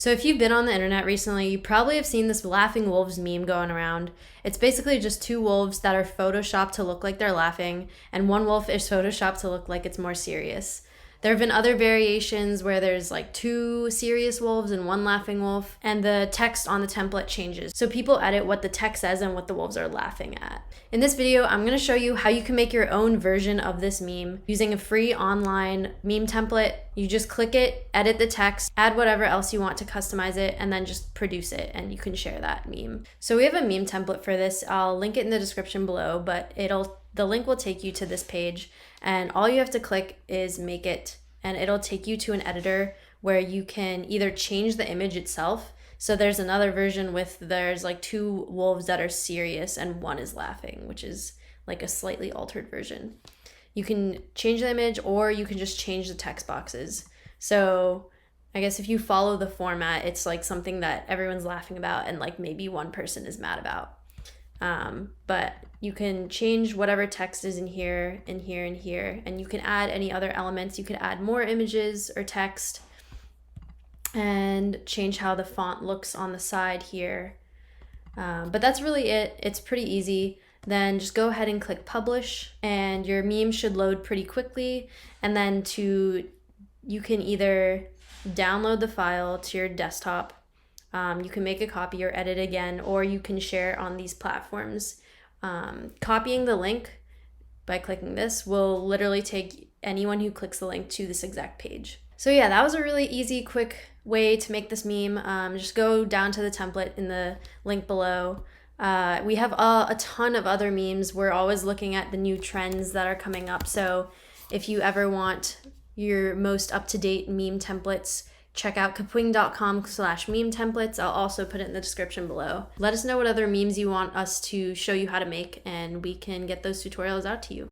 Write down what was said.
So if you've been on the internet recently, you probably have seen this laughing wolves meme going around. It's basically just two wolves that are photoshopped to look like they're laughing, and one wolf is photoshopped to look like it's more serious. There have been other variations where there's like two serious wolves and one laughing wolf, and the text on the template changes. So people edit what the text says and what the wolves are laughing at. In this video, I'm going to show you how you can make your own version of this meme using a free online meme template. You just click it, edit the text, add whatever else you want to customize it, and then just produce it, and you can share that meme. So we have a meme template for this. I'll link it in the description below, but the link will take you to this page, and all you have to click is make it, and it'll take you to an editor where you can either change the image itself. So there's another version there's like two wolves that are serious and one is laughing, which is like a slightly altered version. You can change the image, or you can just change the text boxes. So I guess if you follow the format, it's like something that everyone's laughing about and like maybe one person is mad about. But you can change whatever text is in here, and here, and here, and you can add any other elements. You could add more images or text and change how the font looks on the side here. But that's really it. It's pretty easy. Then just go ahead and click publish, and your meme should load pretty quickly. And then you can either download the file to your desktop, you can make a copy or edit again, or you can share on these platforms. Copying the link by clicking this will literally take anyone who clicks the link to this exact page. So yeah, that was a really easy, quick way to make this meme. Just go down to the template in the link below. We have a ton of other memes. We're always looking at the new trends that are coming up. So if you ever want your most up-to-date meme templates, check out kapwing.com/meme templates. I'll also put it in the description below. Let us know what other memes you want us to show you how to make, and we can get those tutorials out to you.